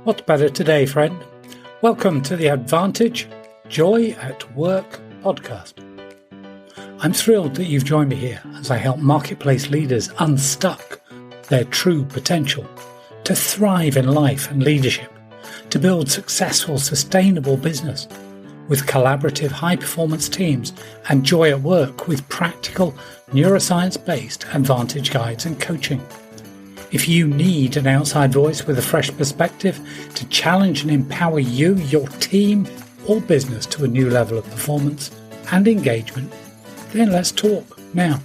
What's better today, friend? Welcome to the Advantage Joy at Work podcast. I'm thrilled that you've joined me here as I help marketplace leaders unstuck their true potential, to thrive in life and leadership, to build successful, sustainable business with collaborative, high-performance teams and joy at work with practical, neuroscience-based advantage guides and coaching. If you need an outside voice with a fresh perspective to challenge and empower you, your team, or business to a new level of performance and engagement, then let's talk now.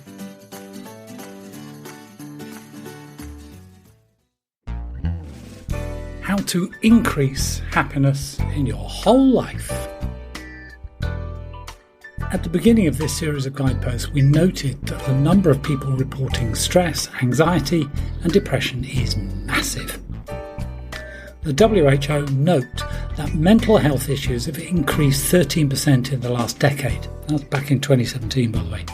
How to increase happiness in your whole life. At the beginning of this series of guideposts, we noted that the number of people reporting stress, anxiety and depression is massive. The WHO note that mental health issues have increased 13% in the last decade. That's back in 2017, by the way.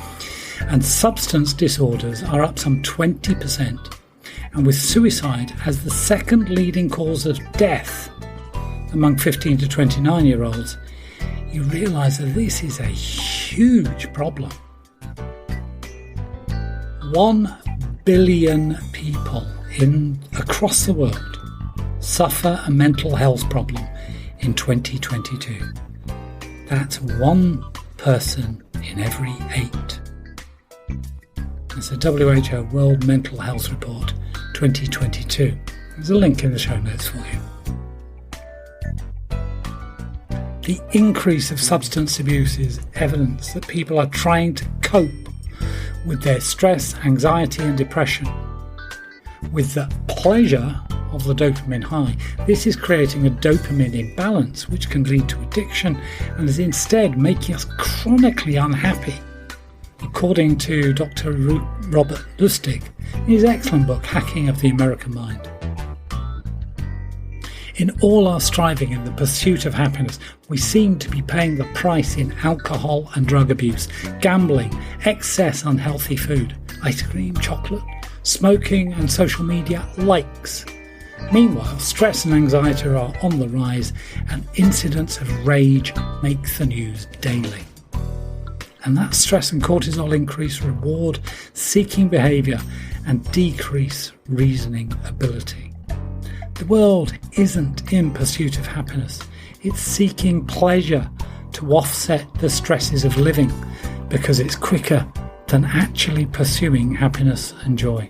And substance disorders are up some 20%. And with suicide as the second leading cause of death among 15 to 29-year-olds, you realise that this is a huge problem. 1 billion people across the world suffer a mental health problem in 2022. That's 1 person in every 8. It's the WHO World Mental Health Report 2022. There's a link in the show notes for you. The increase of substance abuse is evidence that people are trying to cope with their stress, anxiety and depression with the pleasure of the dopamine high. This is creating a dopamine imbalance which can lead to addiction and is instead making us chronically unhappy, according to Dr. Robert Lustig in his excellent book, Hacking of the American Mind. In all our striving in the pursuit of happiness, we seem to be paying the price in alcohol and drug abuse, gambling, excess unhealthy food, ice cream, chocolate, smoking and social media likes. Meanwhile, stress and anxiety are on the rise and incidents of rage make the news daily. And that stress and cortisol increase reward-seeking behaviour and decrease reasoning ability. The world isn't in pursuit of happiness. It's seeking pleasure to offset the stresses of living because it's quicker than actually pursuing happiness and joy.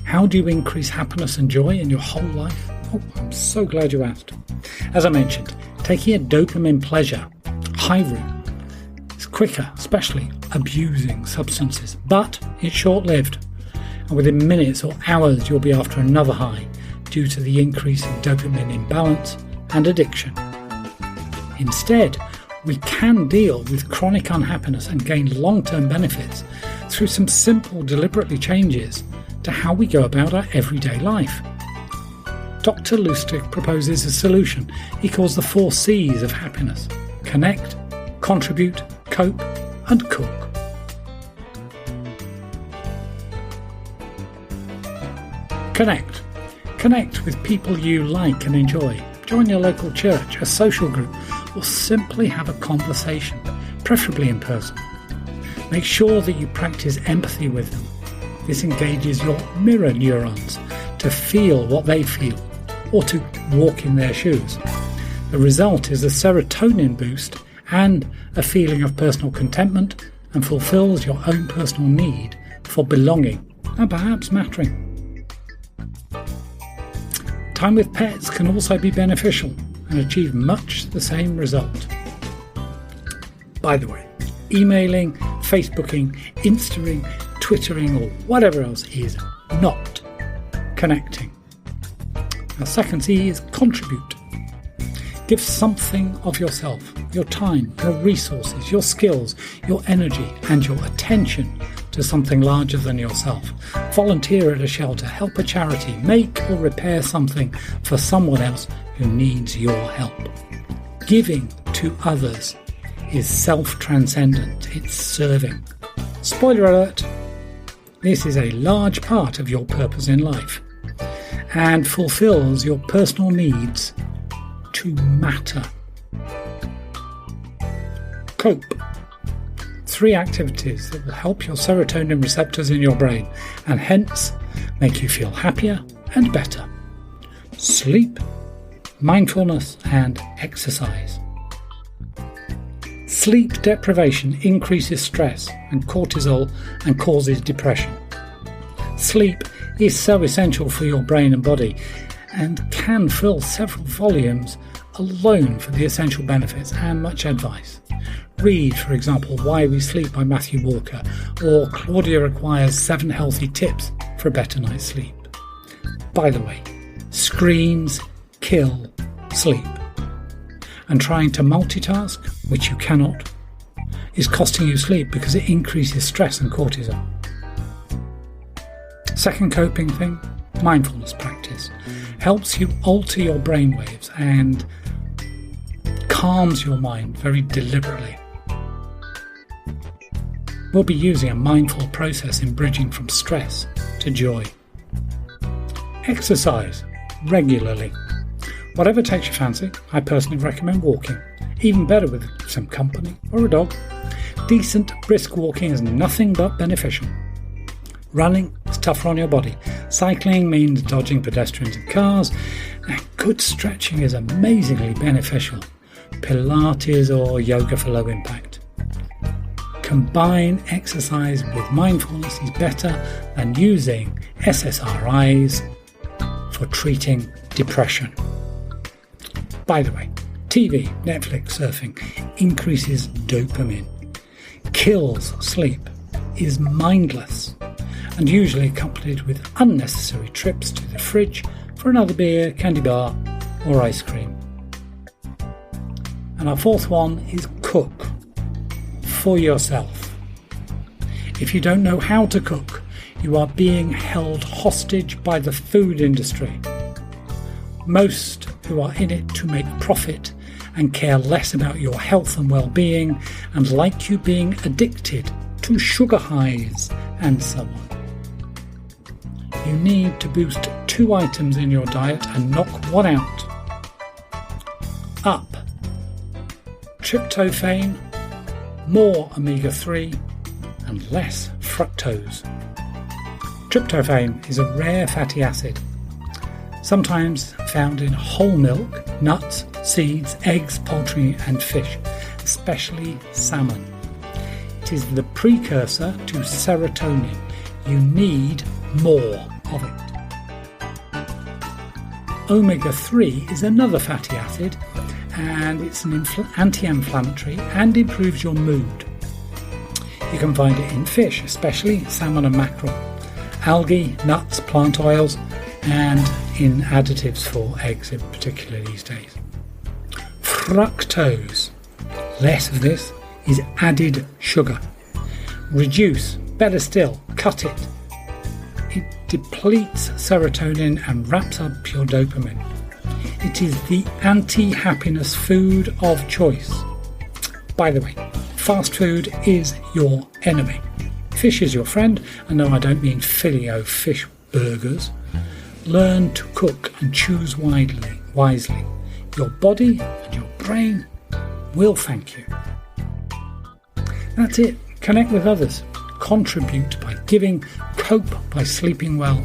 How do you increase happiness and joy in your whole life? Oh, I'm so glad you asked. As I mentioned, taking a dopamine pleasure high route is quicker, especially abusing substances, but it's short-lived. And within minutes or hours you'll be after another high due to the increase in dopamine imbalance and addiction. Instead, we can deal with chronic unhappiness and gain long-term benefits through some simple, deliberately changes to how we go about our everyday life. Dr. Lustig proposes a solution he calls the 4 C's of happiness: connect, contribute, cope, and cook. Connect. Connect with people you like and enjoy. Join your local church, a social group, or simply have a conversation, preferably in person. Make sure that you practice empathy with them. This engages your mirror neurons to feel what they feel, or to walk in their shoes. The result is a serotonin boost and a feeling of personal contentment, and fulfills your own personal need for belonging and perhaps mattering. Time with pets can also be beneficial and achieve much the same result. By the way, emailing, Facebooking, Instaing, Twittering or whatever else is not connecting. Our second C is contribute. Give something of yourself, your time, your resources, your skills, your energy and your attention to something larger than yourself. Volunteer at a shelter, help a charity, make or repair something for someone else who needs your help. Giving to others is self-transcendent, it's serving. Spoiler alert, this is a large part of your purpose in life. and fulfills your personal needs to matter. Cope. 3 activities that will help your serotonin receptors in your brain and hence make you feel happier and better. Sleep, mindfulness and exercise. Sleep deprivation increases stress and cortisol and causes depression. Sleep is so essential for your brain and body and can fill several volumes alone for the essential benefits and much advice. Read, for example, Why We Sleep by Matthew Walker, or Claudia Requires 7 Healthy Tips for a Better Night's Sleep. By the way, screens kill sleep. And trying to multitask, which you cannot, is costing you sleep because it increases stress and cortisol. Second coping thing, mindfulness practice. Helps you alter your brainwaves and calms your mind very deliberately. We'll be using a mindful process in bridging from stress to joy. Exercise regularly. Whatever takes your fancy, I personally recommend walking. Even better with some company or a dog. Decent, brisk walking is nothing but beneficial. Running is tougher on your body. Cycling means dodging pedestrians and cars. And good stretching is amazingly beneficial. Pilates or yoga for low impact. Combine exercise with mindfulness is better than using SSRIs for treating depression. By the way, TV, Netflix, surfing increases dopamine, kills sleep, is mindless, and usually accompanied with unnecessary trips to the fridge for another beer, candy bar, or ice cream. And our fourth one is cook for yourself. If you don't know how to cook, you are being held hostage by the food industry. Most who are in it to make profit and care less about your health and well-being and like you being addicted to sugar highs and so on. You need to boost 2 items in your diet and knock one out. Up. Tryptophan, more omega-3 and less fructose. Tryptophan is a rare fatty acid, sometimes found in whole milk, nuts, seeds, eggs, poultry and fish, especially salmon. It is the precursor to serotonin. You need more of it. Omega-3 is another fatty acid and it's an anti-inflammatory and improves your mood. You can find it in fish, especially salmon and mackerel, algae, nuts, plant oils, and in additives for eggs in particular these days. Fructose, less of this, is added sugar. Reduce, better still, cut it. It depletes serotonin and wraps up your dopamine. It is the anti-happiness food of choice. By the way, fast food is your enemy. Fish is your friend, and no, I don't mean Filet-O-Fish burgers. Learn to cook and choose wisely. Your body and your brain will thank you. That's it. Connect with others. Contribute by giving. Cope by sleeping well.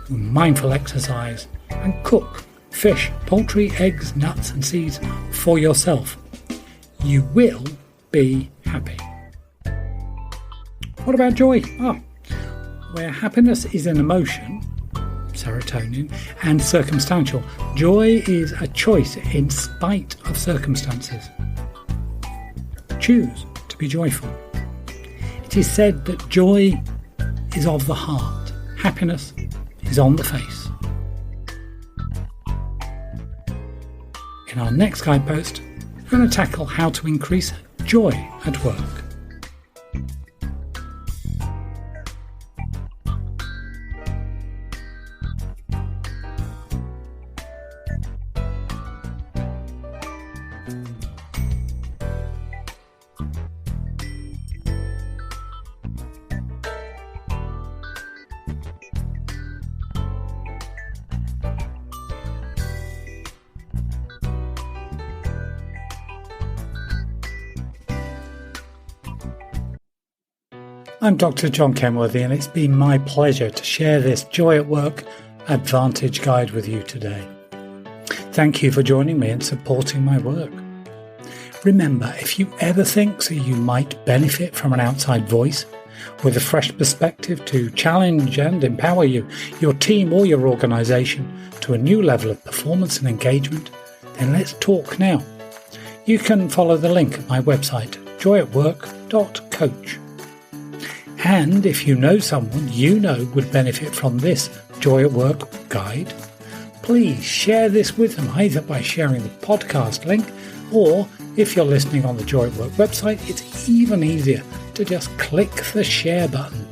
Mindful exercise. And cook fish, poultry, eggs, nuts and seeds for yourself. You will be happy. What about joy? Where happiness is an emotion, serotonin, and circumstantial, joy is a choice in spite of circumstances. Choose to be joyful. It is said that joy is of the heart, happiness is on the face. In our next guidepost, we're going to tackle how to increase joy at work. I'm Dr. John Kenworthy, and it's been my pleasure to share this Joy at Work Advantage Guide with you today. Thank you for joining me and supporting my work. Remember, if you ever think that you might benefit from an outside voice with a fresh perspective to challenge and empower you, your team or your organisation to a new level of performance and engagement, then let's talk now. You can follow the link at my website, joyatwork.coach. And if you know someone you know would benefit from this Joy at Work guide, please share this with them, either by sharing the podcast link, or if you're listening on the Joy at Work website, it's even easier to just click the share button.